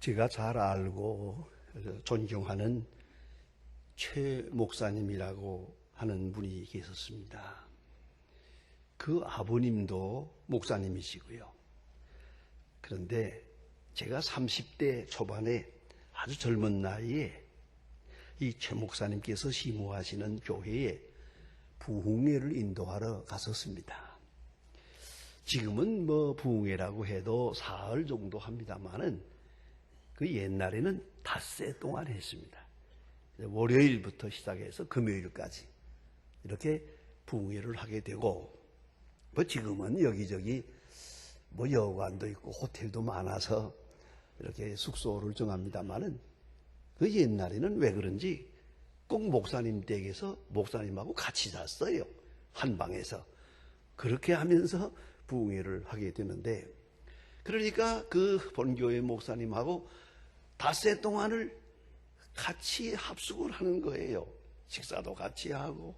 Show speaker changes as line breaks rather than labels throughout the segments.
제가 잘 알고 존경하는 최 목사님이라고 하는 분이 계셨습니다. 그 아버님도 목사님이시고요. 그런데 제가 30대 초반에 아주 젊은 나이에 이 최 목사님께서 시무하시는 교회에 부흥회를 인도하러 갔었습니다. 지금은 부흥회라고 해도 사흘 정도 합니다만은 그 옛날에는 닷새 동안 했습니다. 월요일부터 시작해서 금요일까지 이렇게 부흥회를 하게 되고, 지금은 여기저기 여관도 있고 호텔도 많아서 이렇게 숙소를 정합니다만은 그 옛날에는 왜 그런지 꼭 목사님 댁에서 목사님하고 같이 잤어요. 한 방에서. 그렇게 하면서 부흥회를 하게 되는데, 그러니까 그 본교회 목사님하고 닷새 동안을 같이 합숙을 하는 거예요. 식사도 같이 하고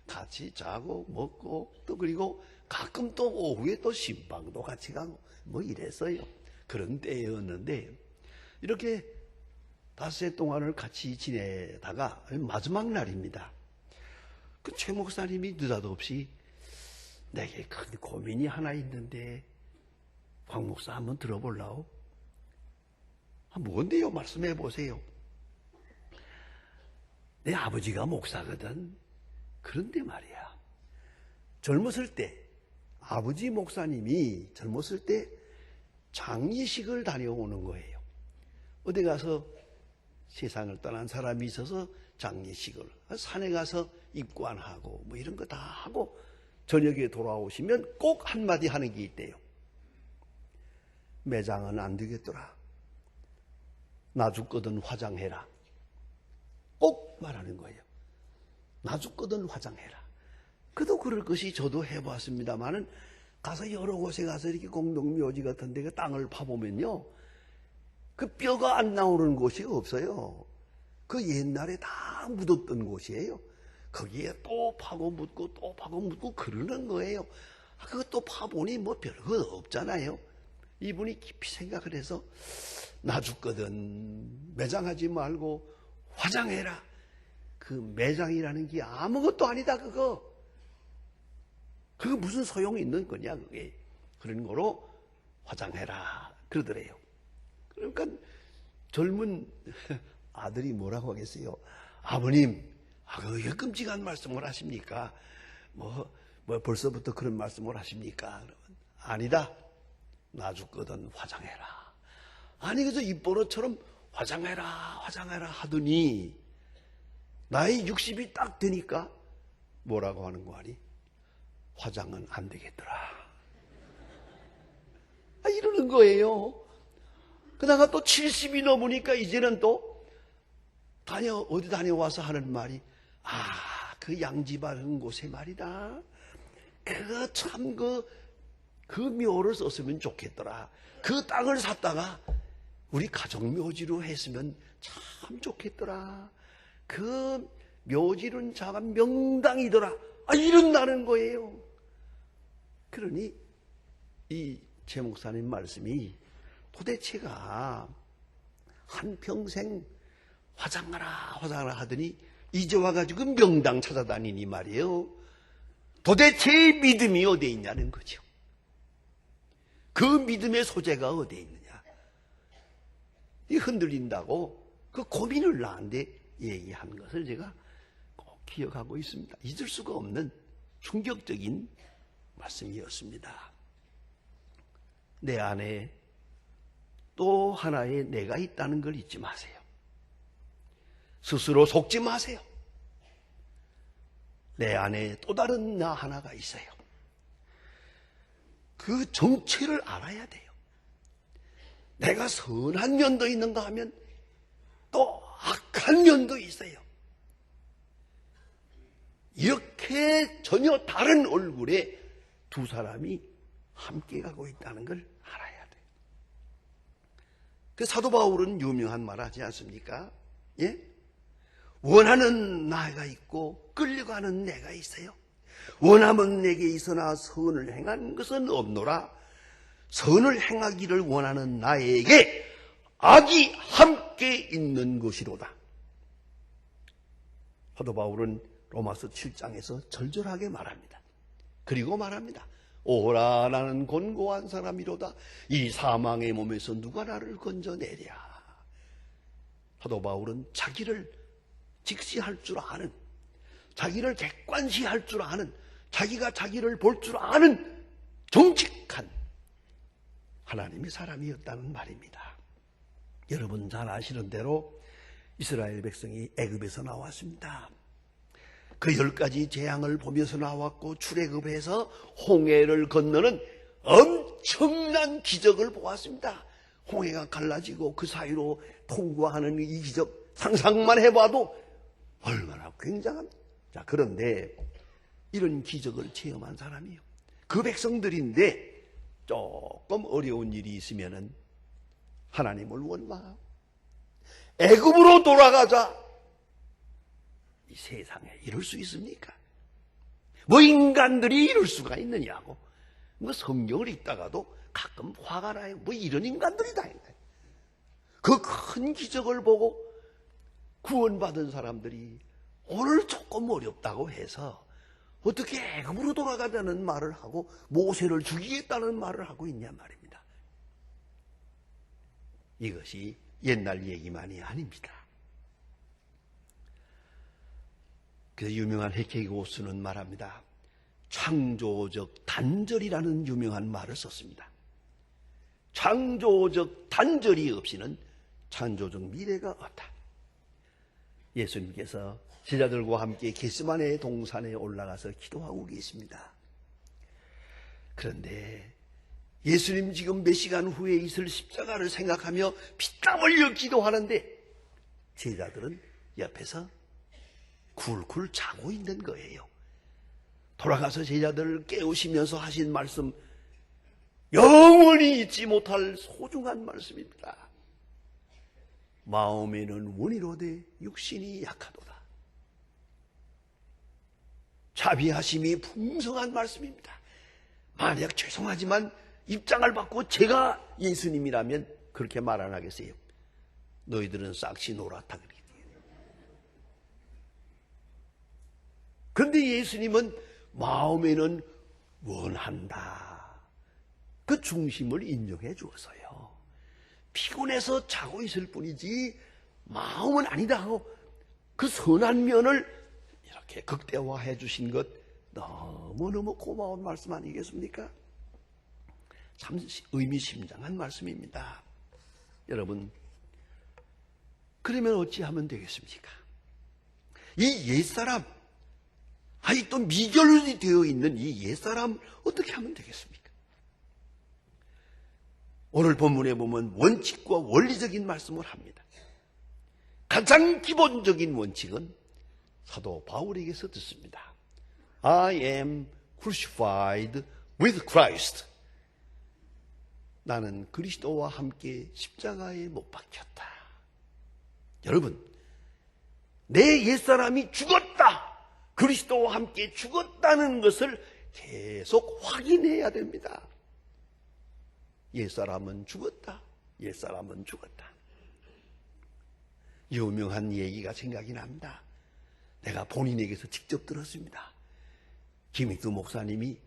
같이 자고 먹고 또 그리고 가끔 또 오후에 또 신방도 같이 가고 이랬어요. 그런 때였는데, 이렇게 닷새 동안을 같이 지내다가 마지막 날입니다. 그 최 목사님이 느닷없이 내게 큰 고민이 하나 있는데 황 목사 한번 들어볼라오? 뭔데요? 말씀해 보세요. 내 아버지가 목사거든. 그런데 말이야, 젊었을 때 아버지 목사님이 젊었을 때 장례식을 다녀오는 거예요. 어디 가서 세상을 떠난 사람이 있어서 장례식을, 산에 가서 입관하고 이런 거 다 하고 저녁에 돌아오시면 꼭 한마디 하는 게 있대요. 매장은 안 되겠더라. 나 죽거든 화장해라. 꼭 말하는 거예요. 나 죽거든 화장해라. 그도 그럴 것이 저도 해봤습니다만은 가서 여러 곳에 가서 이렇게 공동묘지 같은 데 땅을 파보면요, 그 뼈가 안 나오는 곳이 없어요. 그 옛날에 다 묻었던 곳이에요. 거기에 또 파고 묻고 또 파고 묻고 그러는 거예요. 그것도 파보니 별거 없잖아요. 이분이 깊이 생각을 해서 나 죽거든 매장하지 말고 화장해라. 그 매장이라는 게 아무것도 아니다. 그거 무슨 소용이 있는 거냐 그게. 그런 거로 화장해라 그러더래요. 그러니까 젊은 아들이 뭐라고 하겠어요? 아버님, 왜 끔찍한 말씀을 하십니까? 벌써부터 그런 말씀을 하십니까? 그러면 아니다. 나 죽거든 화장해라. 아니 그래서 입버릇처럼 화장해라 하더니 나이 60이 딱 되니까 뭐라고 하는 거 아니? 화장은 안 되겠더라. 이러는 거예요. 그다가 또 70이 넘으니까 이제는 또 어디 다녀와서 하는 말이, 그 양지 바른 곳에 말이다. 그거 참 그 묘를 썼으면 좋겠더라. 그 땅을 샀다가 우리 가족묘지로 했으면 참 좋겠더라. 그 묘지는 자가 명당이더라. 이런다는 거예요. 그러니 이 최 목사님 말씀이 도대체가 한평생 화장하라 하더니 이제 와가지고 명당 찾아다니니 말이에요. 도대체 믿음이 어디에 있냐는 거죠. 그 믿음의 소재가 어디에 있느냐. 이 흔들린다고 그 고민을 나한테 얘기한 것을 제가 꼭 기억하고 있습니다. 잊을 수가 없는 충격적인 말씀이었습니다. 내 안에 또 하나의 내가 있다는 걸 잊지 마세요. 스스로 속지 마세요. 내 안에 또 다른 나 하나가 있어요. 그 정체를 알아야 돼요. 내가 선한 면도 있는가 하면 또 악한 면도 있어요. 이렇게 전혀 다른 얼굴의 두 사람이 함께 가고 있다는 걸 알아야 돼요. 그 사도 바울은 유명한 말 하지 않습니까? 예? 원하는 나가 있고 끌려가는 내가 있어요. 원함은 내게 있으나 선을 행한 것은 없노라. 선을 행하기를 원하는 나에게 악이 함께 있는 것이로다. 사도 바울은 로마서 7장에서 절절하게 말합니다. 그리고 말합니다. 오라 나는 곤고한 사람이로다. 이 사망의 몸에서 누가 나를 건져내랴. 사도 바울은 자기를 직시할 줄 아는, 자기를 객관시할 줄 아는, 자기가 자기를 볼 줄 아는 정직한 하나님의 사람이었다는 말입니다. 여러분 잘 아시는 대로 이스라엘 백성이 애굽에서 나왔습니다. 그 10가지 재앙을 보면서 나왔고 출애굽해서 홍해를 건너는 엄청난 기적을 보았습니다. 홍해가 갈라지고 그 사이로 통과하는 이 기적 상상만 해봐도 얼마나 굉장합니다. 자, 그런데 이런 기적을 체험한 사람이요, 그 백성들인데 조금 어려운 일이 있으면은 하나님을 원망하고 애굽으로 돌아가자. 이 세상에 이럴 수 있습니까? 뭐 인간들이 이럴 수가 있느냐고. 뭐 성경을 읽다가도 가끔 화가 나요. 뭐 이런 인간들이 다 있나요? 그 큰 기적을 보고 구원받은 사람들이 오늘 조금 어렵다고 해서 어떻게 애굽으로 돌아가자는 말을 하고 모세를 죽이겠다는 말을 하고 있냐 말입니다. 이것이 옛날 얘기만이 아닙니다. 그래서 유명한 헤케고스는 말합니다. 창조적 단절이라는 유명한 말을 썼습니다. 창조적 단절이 없이는 창조적 미래가 없다. 예수님께서 제자들과 함께 겟세마네 동산에 올라가서 기도하고 계십니다. 그런데 예수님 지금 몇 시간 후에 있을 십자가를 생각하며 피땀 흘려 기도하는데 제자들은 옆에서 굴굴 자고 있는 거예요. 돌아가서 제자들을 깨우시면서 하신 말씀, 영원히 잊지 못할 소중한 말씀입니다. 마음에는 원이로되 육신이 약하도다. 자비하심이 풍성한 말씀입니다. 만약 죄송하지만 입장을 바꾸고 제가 예수님이라면 그렇게 말 안 하겠어요. 너희들은 싹시 놀았다. 그런데 예수님은 마음에는 원한다. 그 중심을 인정해 주어서요. 피곤해서 자고 있을 뿐이지 마음은 아니다 하고 그 선한 면을 이렇게 극대화해 주신 것 너무너무 고마운 말씀 아니겠습니까? 참 의미심장한 말씀입니다. 여러분, 그러면 어찌하면 되겠습니까? 이 옛사람, 아직도 미결이 되어 있는 이 옛사람 어떻게 하면 되겠습니까? 오늘 본문에 보면 원칙과 원리적인 말씀을 합니다. 가장 기본적인 원칙은 사도 바울에게서 듣습니다. I am crucified with Christ. 나는 그리스도와 함께 십자가에 못 박혔다. 여러분, 내 옛사람이 죽었다. 그리스도와 함께 죽었다는 것을 계속 확인해야 됩니다. 옛사람은 죽었다. 옛사람은 죽었다. 유명한 얘기가 생각이 납니다. 내가 본인에게서 직접 들었습니다. 김익두 목사님이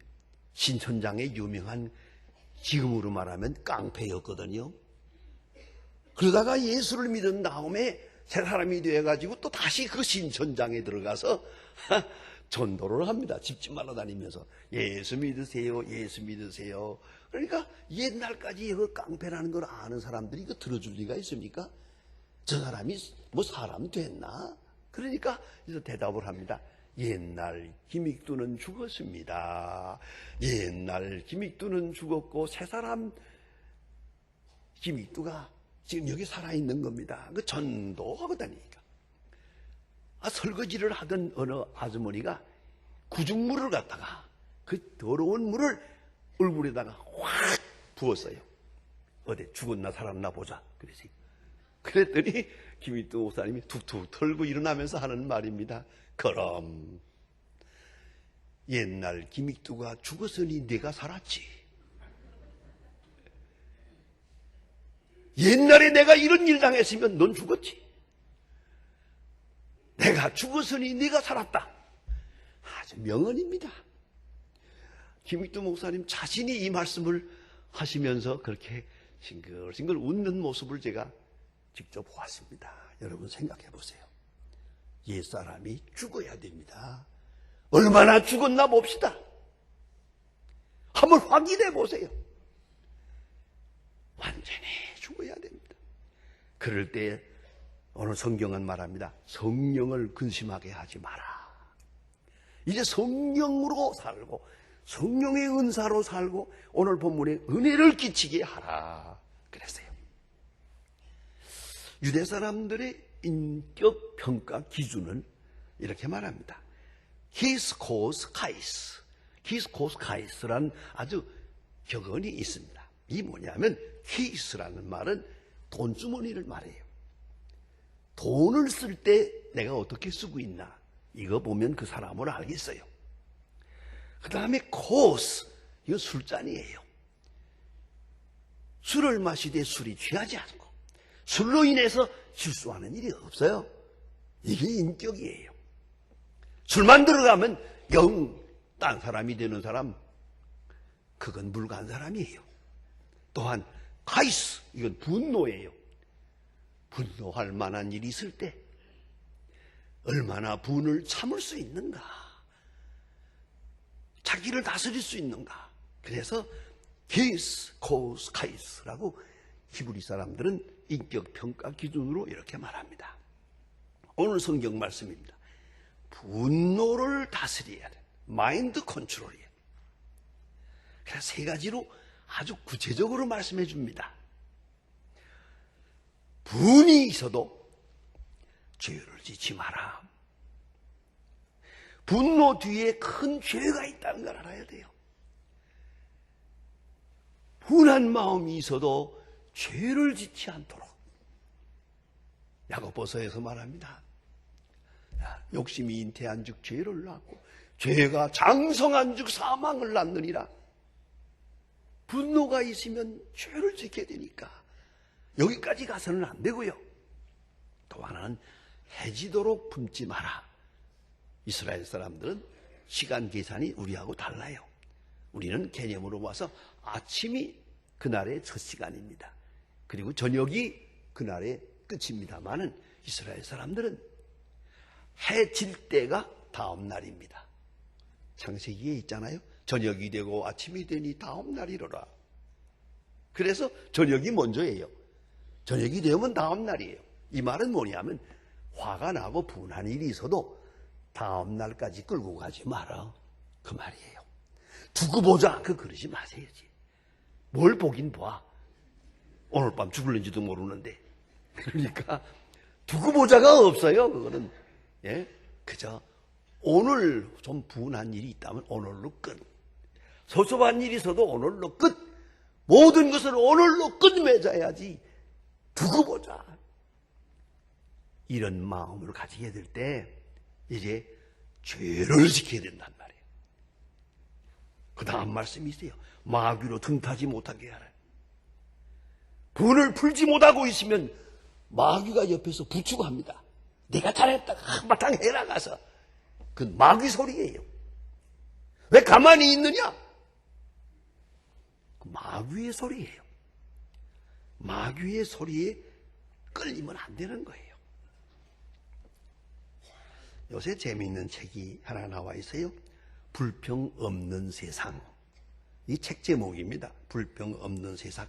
신천장의 유명한, 지금으로 말하면 깡패였거든요. 그러다가 예수를 믿은 다음에 새 사람이 되어가지고 또 다시 그 신천장에 들어가서 전도를 합니다. 집집마다 다니면서 예수 믿으세요, 예수 믿으세요. 그러니까 옛날까지 그 깡패라는 걸 아는 사람들이 이거 들어줄 리가 있습니까? 저 사람이 뭐 사람 됐나? 그러니까 그래서 대답을 합니다. 옛날 김익두는 죽었습니다. 옛날 김익두는 죽었고 새 사람 김익두가 지금 여기 살아있는 겁니다. 그 전도하고 다니니까. 설거지를 하던 어느 아주머니가 구중물을 갖다가 그 더러운 물을 얼굴에다가 확 부었어요. 어디 죽었나 살았나 보자. 그랬더니 김익두 목사님이 툭툭 털고 일어나면서 하는 말입니다. 그럼 옛날 김익두가 죽었으니 네가 살았지. 옛날에 내가 이런 일 당했으면 넌 죽었지. 내가 죽었으니 네가 살았다. 아주 명언입니다. 김익두 목사님 자신이 이 말씀을 하시면서 그렇게 싱글싱글 웃는 모습을 제가 직접 보았습니다. 여러분 생각해 보세요. 옛사람이 죽어야 됩니다. 얼마나 죽었나 봅시다. 한번 확인해 보세요. 완전히 죽어야 됩니다. 그럴 때 오늘 성경은 말합니다. 성령을 근심하게 하지 마라. 이제 성령으로 살고 성령의 은사로 살고 오늘 본문에 은혜를 끼치게 하라 그랬어요. 유대 사람들의 인격 평가 기준은 이렇게 말합니다. 키스코스 카이스. 키스코스 카이스라는 아주 격언이 있습니다. 이 뭐냐면 키스라는 말은 돈주머니를 말해요. 돈을 쓸 때 내가 어떻게 쓰고 있나 이거 보면 그 사람을 알겠어요. 그 다음에 코스, 이거 술잔이에요. 술을 마시되 술이 취하지 않고 술로 인해서 실수하는 일이 없어요. 이게 인격이에요. 술만 들어가면 영 딴 사람이 되는 사람, 그건 불가한 사람이에요. 또한 카이스, 이건 분노예요. 분노할 만한 일이 있을 때 얼마나 분을 참을 수 있는가, 자기를 다스릴 수 있는가. 그래서 키스, 코스, 카이스라고 히브리 사람들은 인격 평가 기준으로 이렇게 말합니다. 오늘 성경 말씀입니다. 분노를 다스려야 돼. 마인드 컨트롤이에요. 그래서 세 가지로 아주 구체적으로 말씀해 줍니다. 분이 있어도 죄를 짓지 마라. 분노 뒤에 큰 죄가 있다는 걸 알아야 돼요. 분한 마음이 있어도 죄를 짓지 않도록. 야고보서에서 말합니다. 욕심이 잉태한 즉 죄를 낳고 죄가 장성한 즉 사망을 낳느니라. 분노가 있으면 죄를 짓게 되니까 여기까지 가서는 안 되고요. 또 하나는 해지도록 품지 마라. 이스라엘 사람들은 시간 계산이 우리하고 달라요. 우리는 개념으로 봐서 아침이 그날의 첫 시간입니다. 그리고 저녁이 그날의 끝입니다만은 이스라엘 사람들은 해 질 때가 다음 날입니다. 창세기에 있잖아요. 저녁이 되고 아침이 되니 다음 날이로라. 그래서 저녁이 먼저예요. 저녁이 되면 다음 날이에요. 이 말은 뭐냐면 화가 나고 분한 일이 있어도 다음 날까지 끌고 가지 마라. 그 말이에요. 두고 보자. 그러지 마세요지. 뭘 보긴 봐. 오늘 밤 죽을는지도 모르는데. 그러니까 두고 보자가 없어요. 그거는. 예? 그저 오늘 좀 분한 일이 있다면 오늘로 끝. 소소한 일이 있어도 오늘로 끝. 모든 것을 오늘로 끝맺어야지. 두고 보자. 이런 마음을 가지게 될 때 이제 죄를 지켜야 된단 말이에요. 그 다음 말씀이 있어요. 마귀로 등타지 못하게 하라. 분을 풀지 못하고 있으면 마귀가 옆에서 부추합니다. 내가 잘했다. 한바탕 해라 가서. 그 마귀 소리예요. 왜 가만히 있느냐? 그 마귀의 소리예요. 마귀의 소리에 끌리면 안 되는 거예요. 요새 재미있는 책이 하나 나와 있어요. 불평 없는 세상. 이 책 제목입니다. 불평 없는 세상.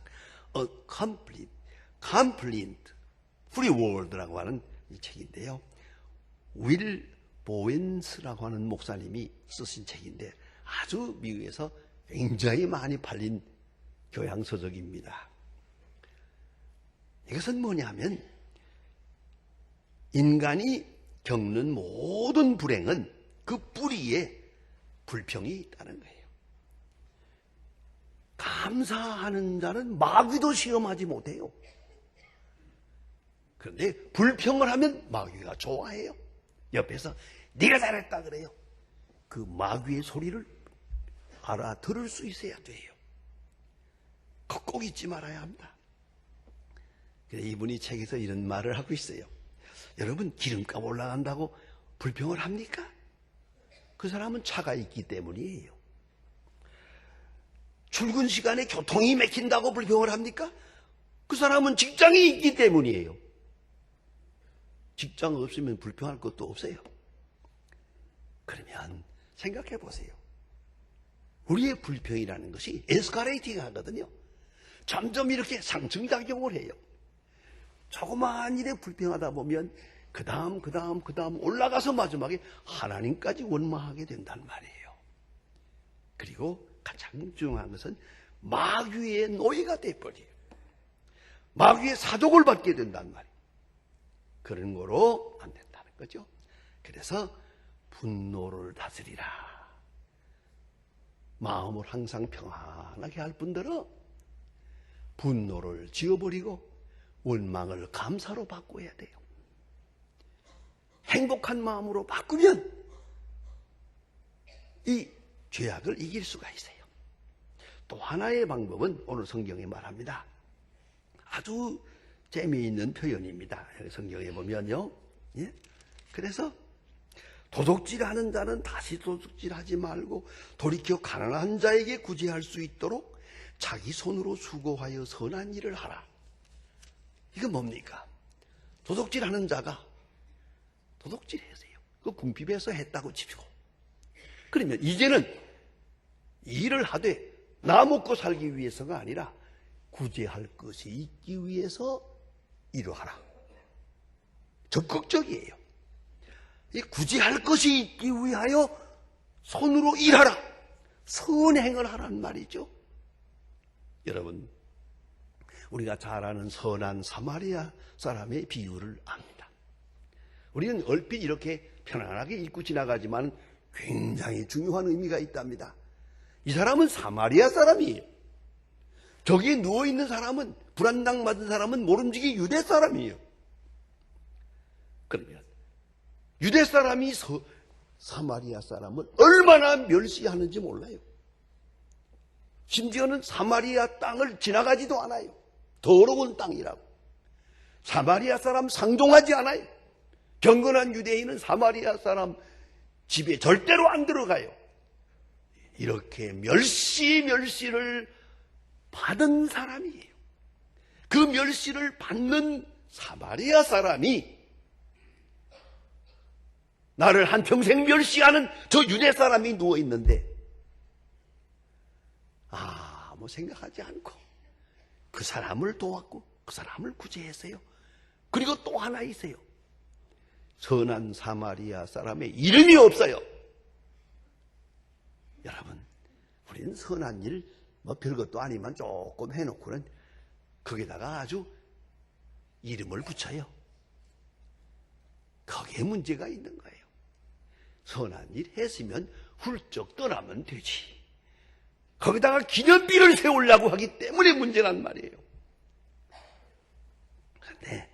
A complete free world라고 하는 이 책인데요. 윌 보웬스라고 하는 목사님이 쓰신 책인데 아주 미국에서 굉장히 많이 팔린 교양서적입니다. 이것은 뭐냐면 인간이 겪는 모든 불행은 그 뿌리에 불평이 있다는 거예요. 감사하는 자는 마귀도 시험하지 못해요. 그런데 불평을 하면 마귀가 좋아해요. 옆에서 네가 잘했다 그래요. 그 마귀의 소리를 알아들을 수 있어야 돼요. 꼭 잊지 말아야 합니다. 이분이 책에서 이런 말을 하고 있어요. 여러분, 기름값 올라간다고 불평을 합니까? 그 사람은 차가 있기 때문이에요. 출근 시간에 교통이 막힌다고 불평을 합니까? 그 사람은 직장이 있기 때문이에요. 직장 없으면 불평할 것도 없어요. 그러면 생각해 보세요. 우리의 불평이라는 것이 에스컬레이팅 하거든요. 점점 이렇게 상승작용을 해요. 조그마한 일에 불평하다 보면 그 다음 올라가서 마지막에 하나님까지 원망하게 된단 말이에요. 그리고 가장 중요한 것은 마귀의 노예가 돼버려요. 마귀의 사독을 받게 된단 말이에요. 그런 거로 안 된다는 거죠. 그래서 분노를 다스리라. 마음을 항상 평안하게 할 뿐더러 분노를 지워버리고 원망을 감사로 바꿔야 돼요. 행복한 마음으로 바꾸면 이 죄악을 이길 수가 있어요. 또 하나의 방법은 오늘 성경에 말합니다. 아주 재미있는 표현입니다. 성경에 보면요. 예? 그래서 도둑질하는 자는 다시 도둑질하지 말고 돌이켜 가난한 자에게 구제할 수 있도록 자기 손으로 수고하여 선한 일을 하라. 이건 뭡니까? 도둑질하는 자가 도둑질했어요. 그 궁핍에서 했다고 칩시고. 그러면 이제는 일을 하되 나 먹고 살기 위해서가 아니라 구제할 것이 있기 위해서 일을 하라. 적극적이에요. 이 구제할 것이 있기 위하여 손으로 일하라. 선행을 하란 말이죠. 여러분, 우리가 잘 아는 선한 사마리아 사람의 비유를 압니다. 우리는 얼핏 이렇게 편안하게 읽고 지나가지만 굉장히 중요한 의미가 있답니다. 이 사람은 사마리아 사람이에요. 저기에 누워있는 사람은, 불안당 맞은 사람은 모름지기 유대 사람이에요. 그러면 유대 사람이 사마리아 사람을 얼마나 멸시하는지 몰라요. 심지어는 사마리아 땅을 지나가지도 않아요. 더러운 땅이라고. 사마리아 사람 상종하지 않아요. 경건한 유대인은 사마리아 사람 집에 절대로 안 들어가요. 이렇게 멸시를 받은 사람이에요. 그 멸시를 받는 사마리아 사람이 나를 한평생 멸시하는 저 유대 사람이 누워있는데 아무 생각하지 않고 그 사람을 도왔고 그 사람을 구제했어요. 그리고 또 하나 있어요. 선한 사마리아 사람의 이름이 없어요. 여러분, 우리는 선한 일 별것도 아니만 조금 해놓고는 거기다가 아주 이름을 붙여요. 거기에 문제가 있는 거예요. 선한 일 했으면 훌쩍 떠나면 되지. 거기다가 기념비를 세우려고 하기 때문에 문제란 말이에요. 그런데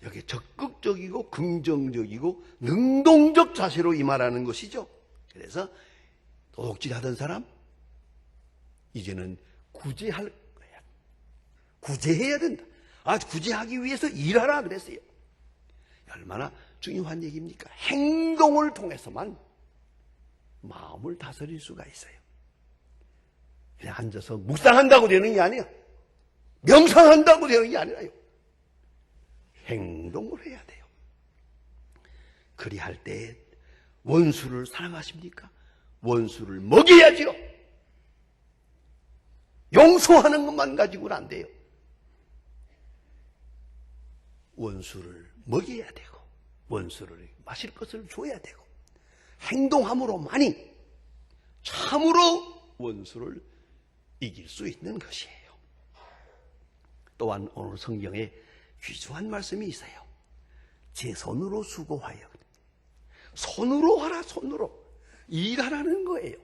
여기 적극적이고 긍정적이고 능동적 자세로 임하라는 것이죠. 그래서 도둑질하던 사람 이제는 구제할 거야. 구제해야 된다. 구제하기 위해서 일하라 그랬어요. 얼마나 중요한 얘기입니까? 행동을 통해서만 마음을 다스릴 수가 있어요. 그냥 앉아서 묵상한다고 되는 게 아니야. 명상한다고 되는 게 아니라요. 행동을 해야 돼요. 그리할 때 원수를 사랑하십니까? 원수를 먹여야죠. 용서하는 것만 가지고는 안 돼요. 원수를 먹여야 되고 원수를 마실 것을 줘야 되고 행동함으로만이 참으로 원수를 이길 수 있는 것이에요. 또한 오늘 성경에 귀중한 말씀이 있어요. 제 손으로 수고하여. 손으로 하라. 손으로 일하라는 거예요.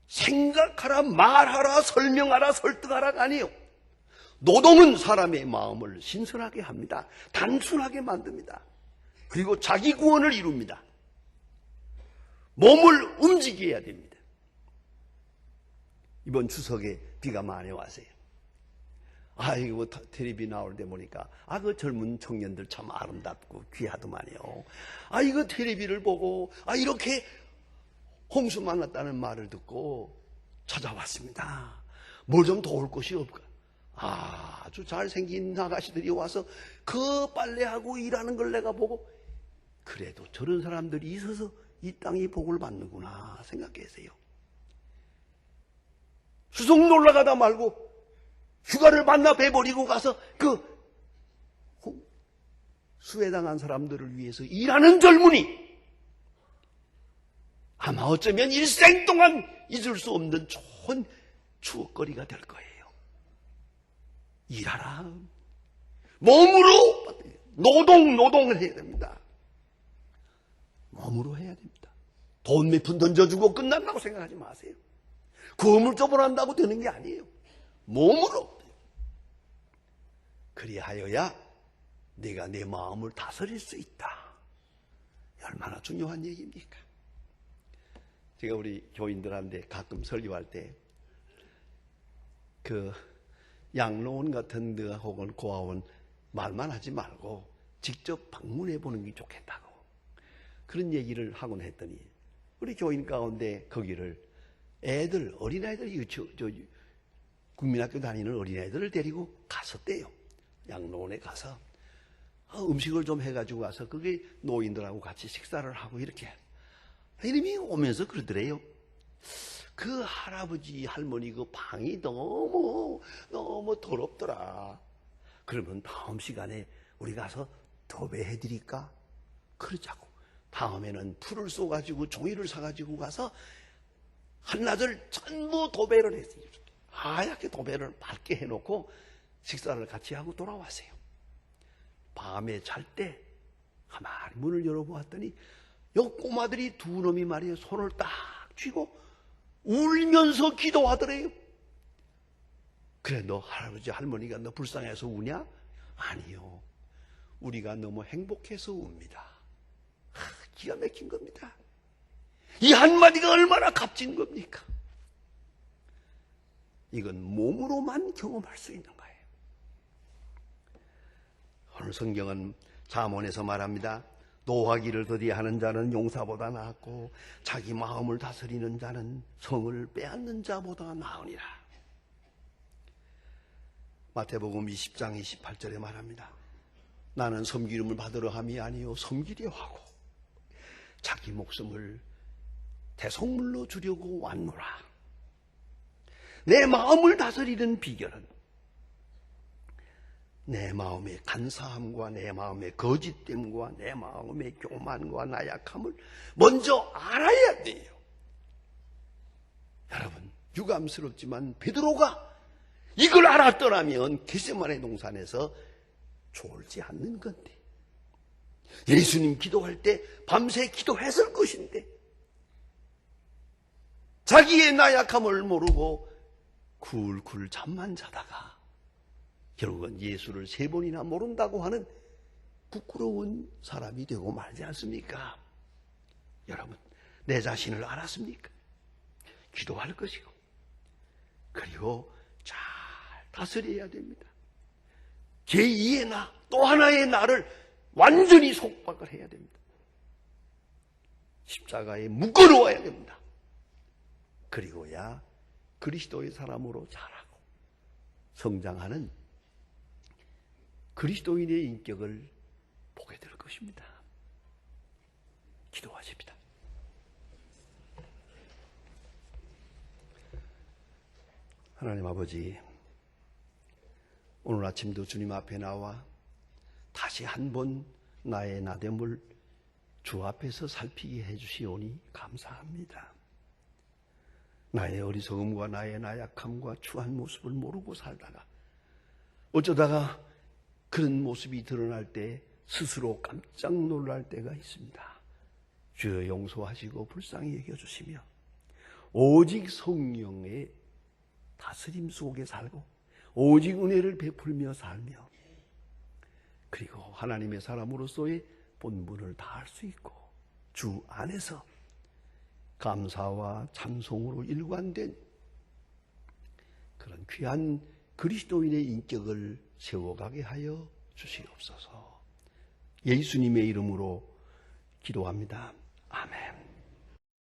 생각하라, 말하라, 설명하라, 설득하라가 아니에요. 노동은 사람의 마음을 신선하게 합니다. 단순하게 만듭니다. 그리고 자기 구원을 이룹니다. 몸을 움직여야 됩니다. 이번 추석에 비가 많이 왔어요. 아이고, 텔레비 나올 때 보니까, 그 젊은 청년들 참 아름답고 귀하더만요. 이거 텔레비를 보고, 이렇게 홍수 만났다는 말을 듣고 찾아왔습니다. 뭘 좀 도울 것이 없까? 아주 잘생긴 아가씨들이 와서 그 빨래하고 일하는 걸 내가 보고, 그래도 저런 사람들이 있어서 이 땅이 복을 받는구나 생각했어요. 수속 놀러가다 말고 휴가를 반납해버리고 가서 그 수혜당한 사람들을 위해서 일하는 젊은이, 아마 어쩌면 일생 동안 잊을 수 없는 좋은 추억거리가 될 거예요. 일하라. 몸으로 노동을 해야 됩니다. 몸으로 해야 됩니다. 돈 몇 푼 던져주고 끝난다고 생각하지 마세요. 그물조물 한다고 되는 게 아니에요. 몸으로. 그리하여야 내가 내 마음을 다스릴 수 있다. 얼마나 중요한 얘기입니까? 제가 우리 교인들한테 가끔 설교할 때 그 양로원 같은 데 혹은 고아원 말만 하지 말고 직접 방문해 보는 게 좋겠다고 그런 얘기를 하곤 했더니 우리 교인 가운데 거기를 어린아이들, 국민학교 다니는 어린아이들을 데리고 갔었대요. 양로원에 가서 음식을 좀 해가지고 가서 거기 노인들하고 같이 식사를 하고 이렇게 이름이 오면서 그러더래요. 그 할아버지 할머니 그 방이 너무 더럽더라. 그러면 다음 시간에 우리 가서 도배해 드릴까? 그러자고. 다음에는 풀을 쏘가지고 종이를 사가지고 가서 한낮을 전부 도배를 했어요. 하얗게 도배를 밝게 해놓고 식사를 같이 하고 돌아왔어요. 밤에 잘 때 가만히 문을 열어보았더니 요 꼬마들이 두 놈이 말이에요. 손을 딱 쥐고 울면서 기도하더래요. 그래, 너 할아버지 할머니가 너 불쌍해서 우냐? 아니요. 우리가 너무 행복해서 웁니다. 기가 막힌 겁니다. 이 한마디가 얼마나 값진 겁니까? 이건 몸으로만 경험할 수 있는 거예요. 오늘 성경은 잠언에서 말합니다. 노하기를 더디하는 자는 용사보다 낫고 자기 마음을 다스리는 자는 성을 빼앗는 자보다 나으니라. 마태복음 20장 28절에 말합니다. 나는 섬기름을 받으러 함이 아니요 섬기려 하고 자기 목숨을 대속물로 주려고 왔노라. 내 마음을 다스리는 비결은 내 마음의 간사함과 내 마음의 거짓됨과 내 마음의 교만과 나약함을 먼저 알아야 돼요. 여러분, 유감스럽지만 베드로가 이걸 알았더라면 겟세마네 동산에서 졸지 않는 건데, 예수님 기도할 때 밤새 기도했을 것인데, 자기의 나약함을 모르고 굴굴 잠만 자다가 결국은 예수를 3번이나 모른다고 하는 부끄러운 사람이 되고 말지 않습니까? 여러분, 내 자신을 알았습니까? 기도할 것이고, 그리고 잘 다스려야 됩니다. 제2의 나, 또 하나의 나를 완전히 속박을 해야 됩니다. 십자가에 묶어놓아야 됩니다. 그리고야 그리스도의 사람으로 자라고 성장하는 그리스도인의 인격을 보게 될 것입니다. 기도하십니다. 하나님 아버지, 오늘 아침도 주님 앞에 나와 다시 한번 나의 나됨을 주 앞에서 살피게 해주시오니 감사합니다. 나의 어리석음과 나의 나약함과 추한 모습을 모르고 살다가 어쩌다가 그런 모습이 드러날 때 스스로 깜짝 놀랄 때가 있습니다. 주여 용서하시고 불쌍히 여겨주시며 오직 성령의 다스림 속에 살고 오직 은혜를 베풀며 살며 그리고 하나님의 사람으로서의 본분을 다할 수 있고 주 안에서 감사와 찬송으로 일관된 그런 귀한 그리스도인의 인격을 세워가게 하여 주시옵소서. 예수님의 이름으로 기도합니다. 아멘.